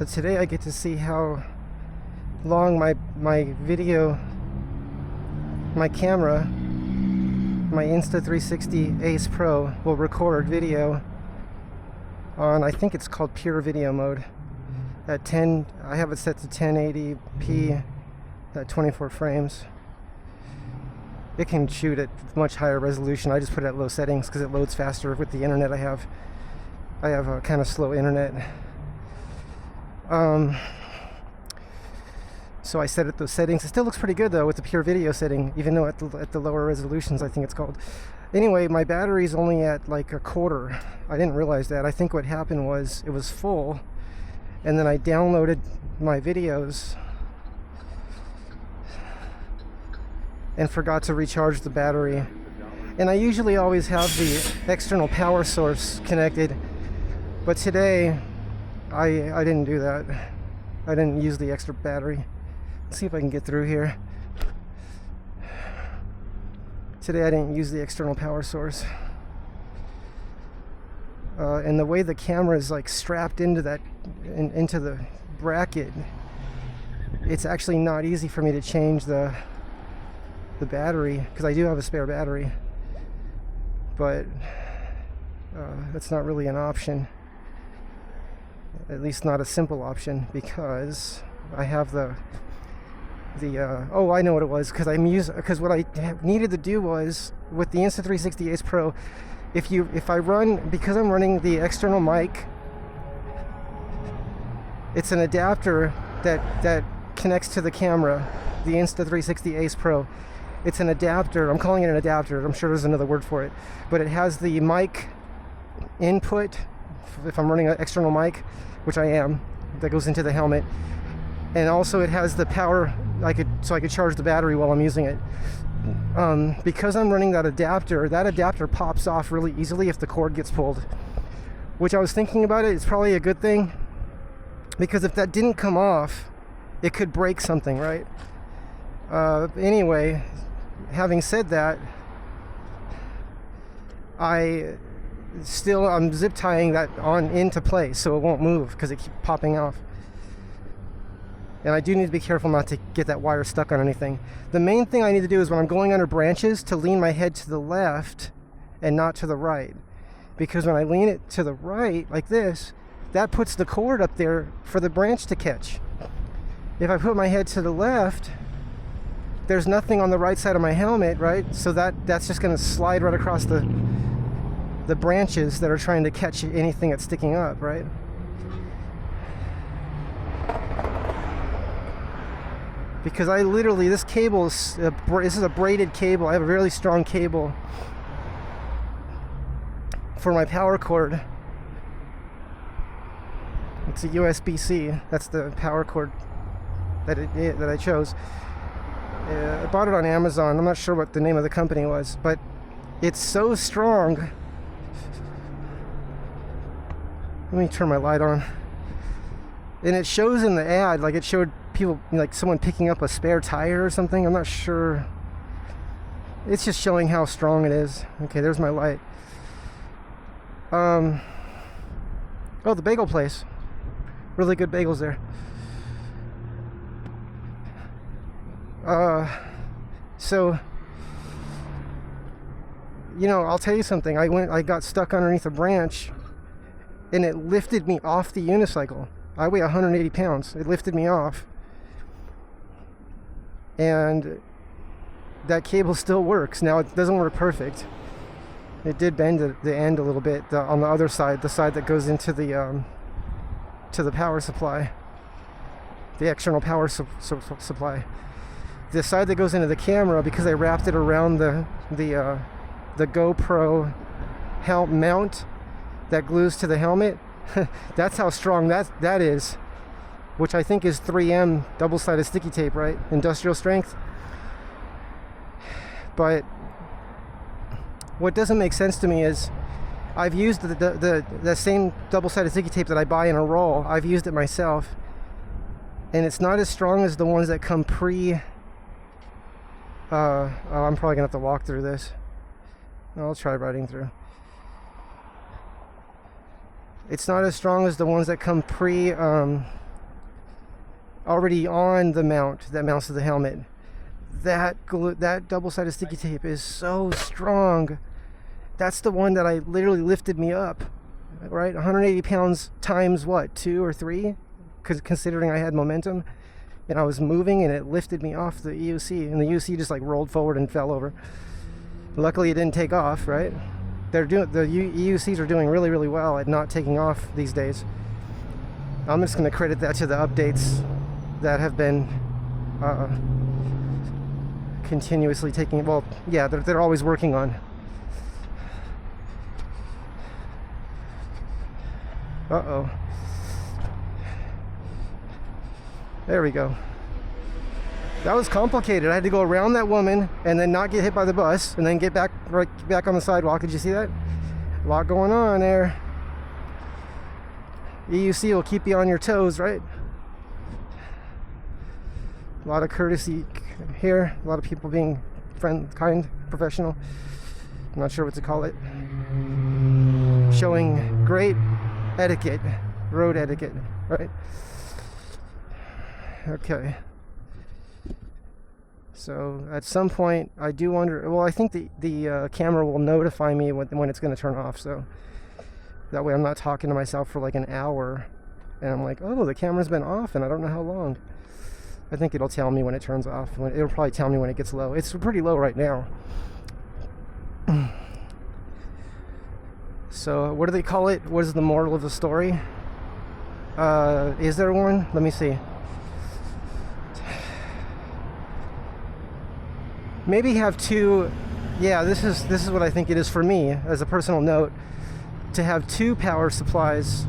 So today I get to see how long my camera, my Insta360 Ace Pro, will record video on, I think it's called pure video mode, at 10, I have it set to 1080p at 24 frames. It can shoot at much higher resolution. I just put it at low settings because it loads faster with the internet I have. I have a kind of slow internet. So I set it those settings. It still looks pretty good though with the pure video setting, even though at the lower resolutions, I think it's called. Anyway, my battery's only at like a quarter. I didn't realize that. I think what happened was it was full, and then I downloaded my videos and forgot to recharge the battery. And I usually always have the external power source connected, but today I didn't do that. I didn't use the extra battery. Let's see if I can get through here. Today I didn't use the external power source. And the way the camera is like strapped into that, into the bracket, it's actually not easy for me to change the battery, because I do have a spare battery, but that's not really an option, at least not a simple option, because I have oh, I know what it was, because what I needed to do was with the Insta360 Ace Pro, if I run, because I'm running the external mic, it's an adapter that connects to the camera, the Insta360 Ace Pro. It's an adapter. I'm calling it an adapter. I'm sure there's another word for it, but it has the mic input if I'm running an external mic, which I am, that goes into the helmet, and also it has the power so I could charge the battery while I'm using it. Because I'm running that adapter pops off really easily if the cord gets pulled, which I was thinking about it's probably a good thing, because if that didn't come off, it could break something, right? Anyway, having said that, I'm zip tying that on into place so it won't move because it keeps popping off. And I do need to be careful not to get that wire stuck on anything. The main thing I need to do is when I'm going under branches to lean my head to the left and not to the right. Because when I lean it to the right, like this, that puts the cord up there for the branch to catch. If I put my head to the left, there's nothing on the right side of my helmet, right? So that's just gonna slide right across the branches that are trying to catch anything that's sticking up, right? Because I literally, this cable is, this is a braided cable. I have a really strong cable for my power cord. It's a USB-C. That's the power cord that I chose. I bought it on Amazon. I'm not sure what the name of the company was, but it's so strong. Let me turn my light on. And it shows in the ad, like it showed people, like someone picking up a spare tire or something. I'm not sure. It's just showing how strong it is. Okay, there's my light. Oh, the bagel place. Really good bagels there. So, you know, I'll tell you something. I got stuck underneath a branch, and it lifted me off the unicycle. I weigh 180 pounds. It lifted me off. And that cable still works. Now, it doesn't work perfect. It did bend at the end a little bit on the other side, the side that goes into the power supply, the external power supply. The side that goes into the camera, because I wrapped it around the GoPro mount that glues to the helmet. That's how strong that is, which I think is 3M double-sided sticky tape, right? Industrial strength. But what doesn't make sense to me is I've used the same double-sided sticky tape that I buy in a roll. I've used it myself, and it's not as strong as the ones that come I'm probably gonna have to walk through this. I'll try riding through. It's not as strong as the ones that come already on the mount that mounts to the helmet. That double-sided sticky tape is so strong. That's the one that I literally lifted me up, right? 180 pounds times what, 2 or 3? Because considering I had momentum and I was moving, and it lifted me off the EUC, and the EUC just like rolled forward and fell over. Luckily, it didn't take off, right? The EUCs are doing really, really well at not taking off these days. I'm just going to credit that to the updates that have been continuously taking. Well, yeah, they're always working on. Uh-oh. There we go. That was complicated. I had to go around that woman and then not get hit by the bus and then get back on the sidewalk. Did you see that? A lot going on there. EUC will keep you on your toes, right? A lot of courtesy here. A lot of people being kind, professional. I'm not sure what to call it. Showing great etiquette, road etiquette, right? Okay. So at some point, I do wonder. Well, I think the camera will notify me when it's going to turn off. So that way, I'm not talking to myself for like an hour, and I'm like, oh, the camera's been off, and I don't know how long. I think it'll tell me when it turns off. It'll probably tell me when it gets low. It's pretty low right now. So what do they call it? What is the moral of the story? Is there one? Let me see. Maybe have two. Yeah, this is what I think it is for me as a personal note, to have two power supplies,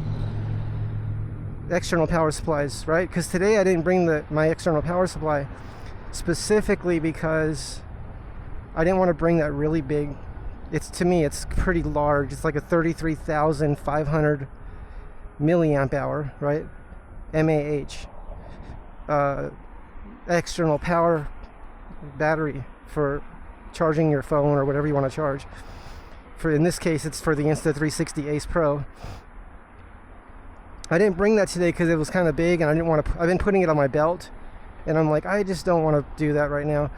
external power supplies, right? Because today I didn't bring my external power supply specifically because I didn't want to bring that really big. To me it's pretty large. It's like a 33,500 milliamp hour, right? MAH external power battery for charging your phone or whatever you want to charge. In this case, it's for the Insta360 Ace Pro. I didn't bring that today because it was kind of big, and I didn't want to. I've been putting it on my belt, and I'm like, I just don't want to do that right now.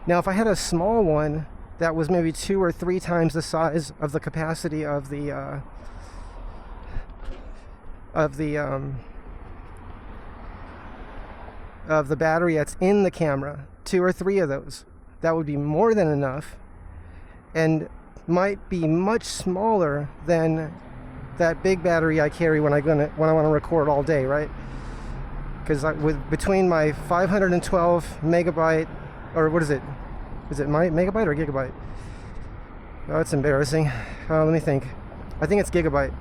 Now, if I had a small one that was maybe 2 or 3 times the size of the capacity of the battery that's in the camera, 2 or 3 of those, that would be more than enough, and might be much smaller than that big battery I carry when I want to record all day, right? Because between my 512 megabyte, or what is it? Is it my megabyte or gigabyte? Oh, it's embarrassing. Let me think. I think it's gigabyte.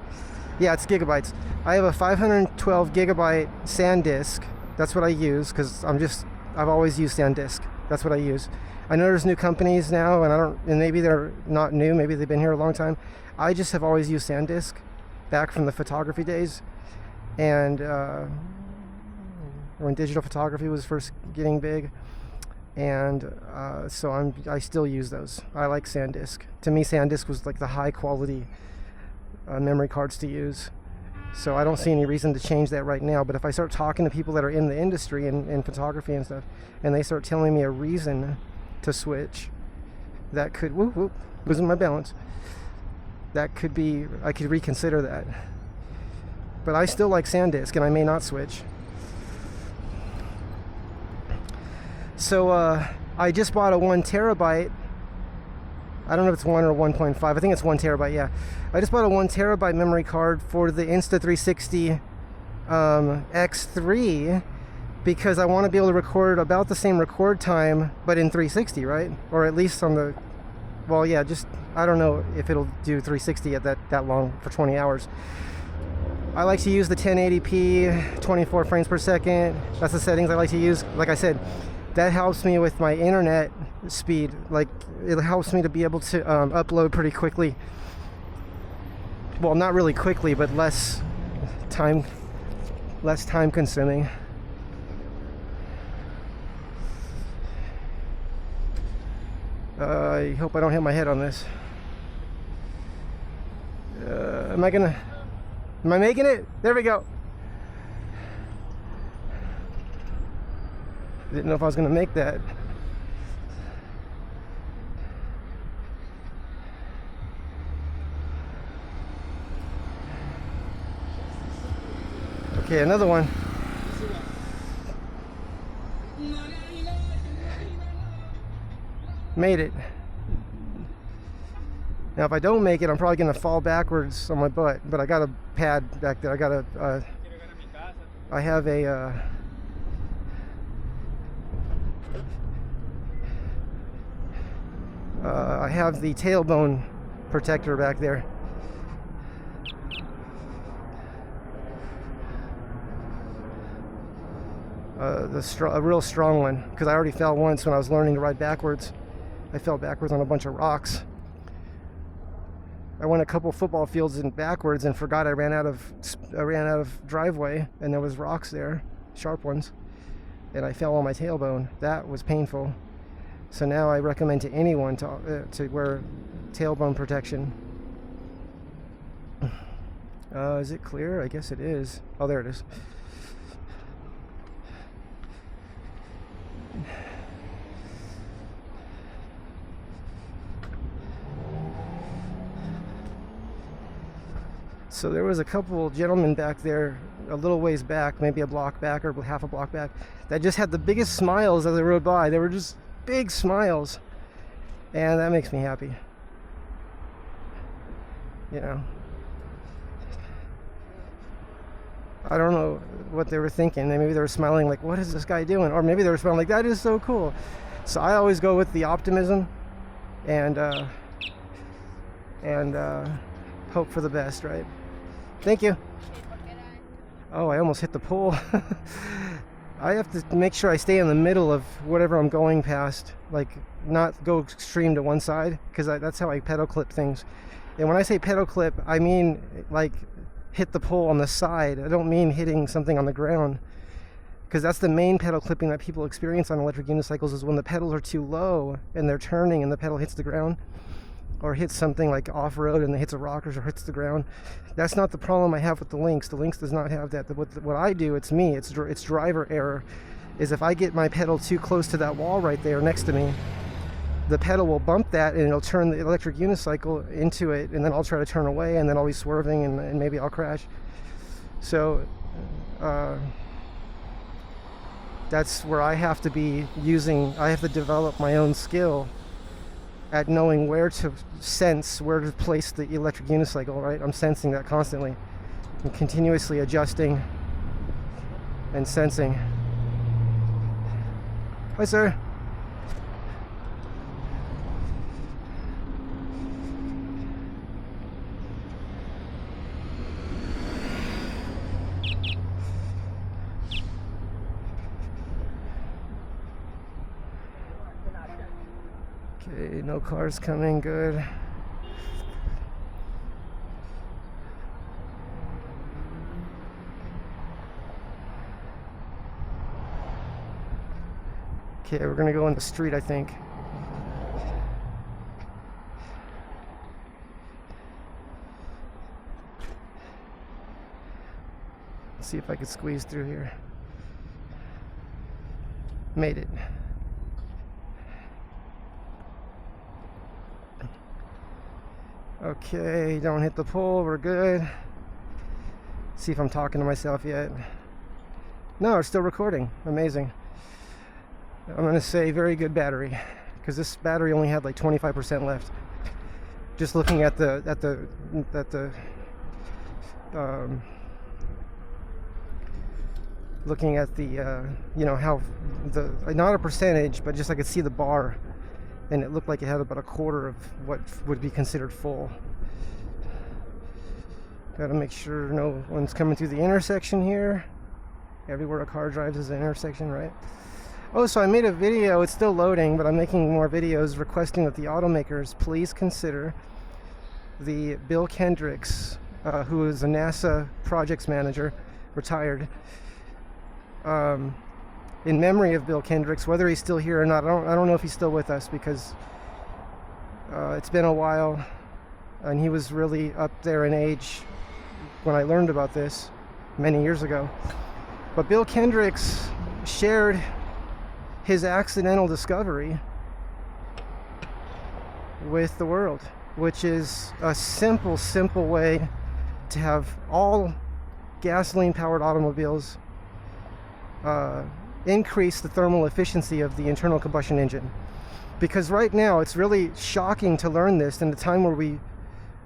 Yeah, it's gigabytes. I have a 512 gigabyte SanDisk. That's what I use because I've always used SanDisk. That's what I use. I know there's new companies now, and maybe they're not new. Maybe they've been here a long time. I just have always used SanDisk, back from the photography days, and when digital photography was first getting big, and so I still use those. I like SanDisk. To me, SanDisk was like the high quality memory cards to use. So I don't see any reason to change that right now. But if I start talking to people that are in the industry and in photography and stuff, and they start telling me a reason to switch, that could losing my balance. That could be, I could reconsider that. But I still like SanDisk, and I may not switch. So I just bought a 1 terabyte. I don't know if it's 1 or 1.5. I think it's 1 terabyte, yeah. I just bought a 1 terabyte memory card for the Insta360 X3 because I want to be able to record about the same record time, but in 360, right? Or at least on the, well, yeah, just, I don't know if it'll do 360 at that long for 20 hours. I like to use the 1080p, 24 frames per second. That's the settings I like to use. Like I said, that helps me with my internet speed. Like, it helps me to be able to upload pretty quickly. Well, not really quickly, but less time consuming. I hope I don't hit my head on this. Am I making it? There we go. Didn't know if I was going to make that. Okay, another one. Made it. Now if I don't make it, I'm probably going to fall backwards on my butt, but I got a pad back there. I got a I have a I have the tailbone protector back there. A real strong one, because I already fell once when I was learning to ride backwards. I fell backwards on a bunch of rocks. I went a couple football fields in backwards and forgot I ran out of driveway, and there was rocks there, sharp ones, and I fell on my tailbone. That was painful. So now I recommend to anyone to wear tailbone protection. Is it clear? I guess it is. Oh, there it is. So there was a couple gentlemen back there, a little ways back, maybe a block back or half a block back, that just had the biggest smiles as they rode by. They were just big smiles, and that makes me happy. You know, I don't know what they were thinking. Maybe they were smiling like, what is this guy doing? Or maybe they were smiling like, that is so cool. So I always go with the optimism and hope for the best, right? Thank you. Oh, I almost hit the pole. I have to make sure I stay in the middle of whatever I'm going past, like not go extreme to one side, because that's how I pedal clip things. And when I say pedal clip, I mean like hit the pole on the side. I don't mean hitting something on the ground, because that's the main pedal clipping that people experience on electric unicycles, is when the pedals are too low and they're turning and the pedal hits the ground, or hits something like off-road and it hits a rock or hits the ground. That's not the problem I have with the Lynx. The Lynx does not have that. What I do, it's me, it's driver error, is if I get my pedal too close to that wall right there next to me, the pedal will bump that and it'll turn the electric unicycle into it, and then I'll try to turn away, and then I'll be swerving and maybe I'll crash. So that's where I have to be I have to develop my own skill at knowing where to place the electric unicycle, right? I'm sensing that constantly. I'm continuously adjusting and sensing. Hi, sir. Okay, no cars coming, good. Okay, we're gonna go in the street, I think. Let's see if I can squeeze through here. Made it. Okay, don't hit the pole, we're good. See if I'm talking to myself yet. No, we're still recording. Amazing. I'm gonna say very good battery, because this battery only had like 25% left. Just looking at the you know, how not a percentage, but just I could see the bar, and it looked like it had about a quarter of what would be considered full. Gotta make sure no one's coming through the intersection here. Everywhere a car drives is an intersection, right? Oh, so I made a video, it's still loading, but I'm making more videos requesting that the automakers please consider the Bill Kendricks, who is a NASA projects manager, retired, in memory of Bill Kendricks, whether he's still here or not. I don't know if he's still with us, because it's been a while, and he was really up there in age when I learned about this many years ago. But Bill Kendricks shared his accidental discovery with the world, which is a simple way to have all gasoline-powered automobiles increase the thermal efficiency of the internal combustion engine. Because right now it's really shocking to learn this in a time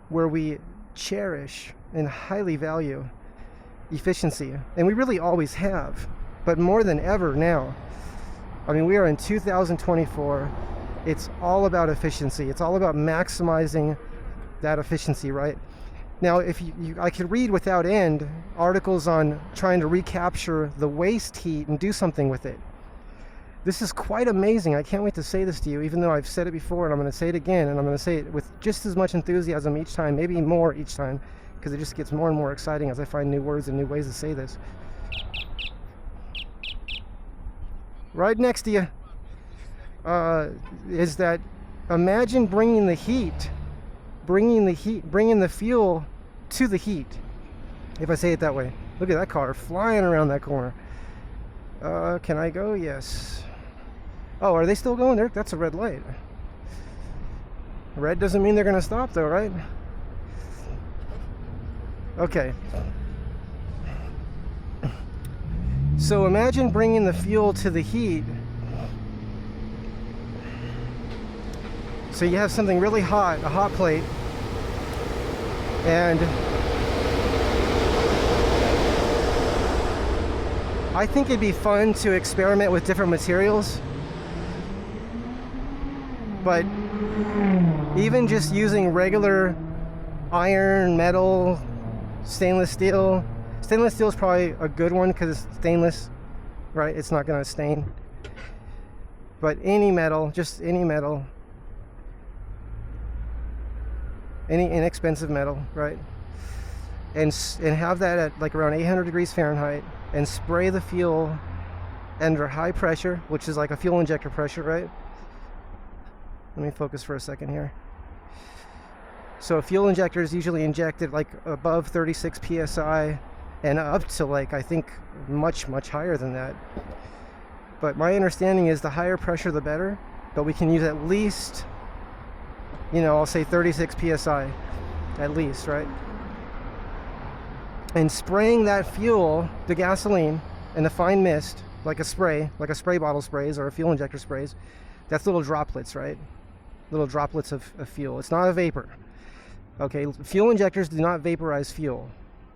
where we cherish and highly value efficiency, and we really always have, but more than ever now. I mean, we are in 2024. It's all about efficiency. It's all about maximizing that efficiency, right? Now, if I could read without end articles on trying to recapture the waste heat and do something with it. This is quite amazing. I can't wait to say this to you, even though I've said it before, and I'm going to say it again, and I'm going to say it with just as much enthusiasm each time, maybe more each time, because it just gets more and more exciting as I find new words and new ways to say this. Right next to you is that imagine bringing the fuel to the heat. If I say it that way. Look at that car flying around that corner. Can I go? Yes. Oh, are they still going there? That's a red light. Red doesn't mean they're going to stop though, right? Okay. So imagine bringing the fuel to the heat. So you have something really hot, a hot plate, and I think it'd be fun to experiment with different materials, but even just using regular iron, metal, stainless steel is probably a good one because it's stainless, right? It's not going to stain. But any metal, just any metal, any inexpensive metal, right? And have that at like around 800 degrees Fahrenheit, and spray the fuel under high pressure, which is like a fuel injector pressure, right? Let me focus for a second here. So a fuel injector is usually injected like above 36 psi and up to like, I think, much higher than that. But my understanding is the higher pressure the better, but we can use at least, you know, I'll say 36 psi at least, right? And spraying that fuel, the gasoline, in a fine mist, like a spray bottle sprays or a fuel injector sprays, that's little droplets, right? Little droplets of fuel. It's not a vapor. Okay, fuel injectors do not vaporize fuel.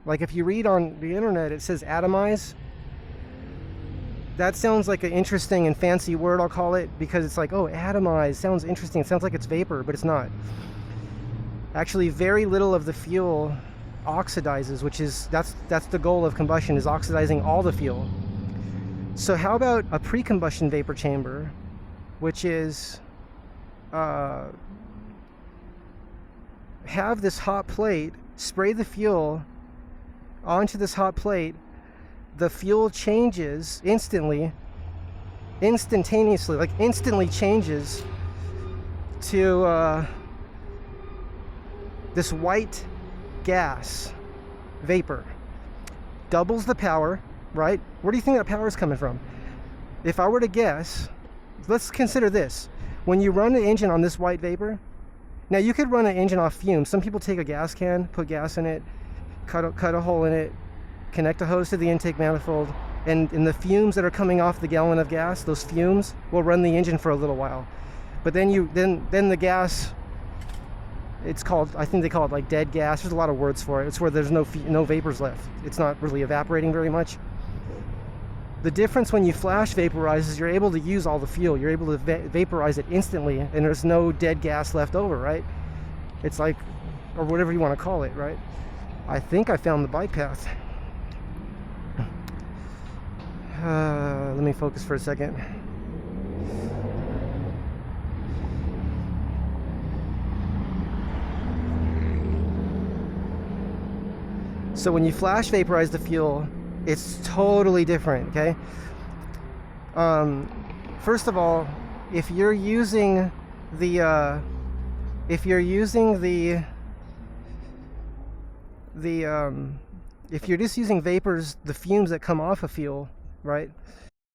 Like if you read on the internet, it says atomize. That sounds like an interesting and fancy word, I'll call it, because it's like, oh, atomize, sounds interesting. It sounds like it's vapor, but it's not. Actually, very little of the fuel oxidizes, which is, that's the goal of combustion, is oxidizing all the fuel. So how about a pre-combustion vapor chamber, which is have this hot plate, spray the fuel onto this hot plate, the fuel changes instantaneously, like instantly changes to this white gas vapor, doubles the power, right? Where do you think that power is coming from? If I were to guess, let's consider this. When you run the engine on this white vapor, now you could run an engine off fumes. Some people take a gas can, put gas in it, cut a hole in it, connect a hose to the intake manifold, and the fumes that are coming off the gallon of gas, those fumes will run the engine for a little while. But then the gas, it's called, I think they call it like dead gas. There's a lot of words for it. It's where there's no vapors left. It's not really evaporating very much. The difference when you flash vaporize is you're able to use all the fuel. You're able to vaporize it instantly, and there's no dead gas left over, right? It's like, or whatever you want to call it, right? I think I found the bike path. Let me focus for a second. So when you flash vaporize the fuel, it's totally different, okay? First of all, if you're using the if you're just using vapors, the fumes that come off of fuel, right?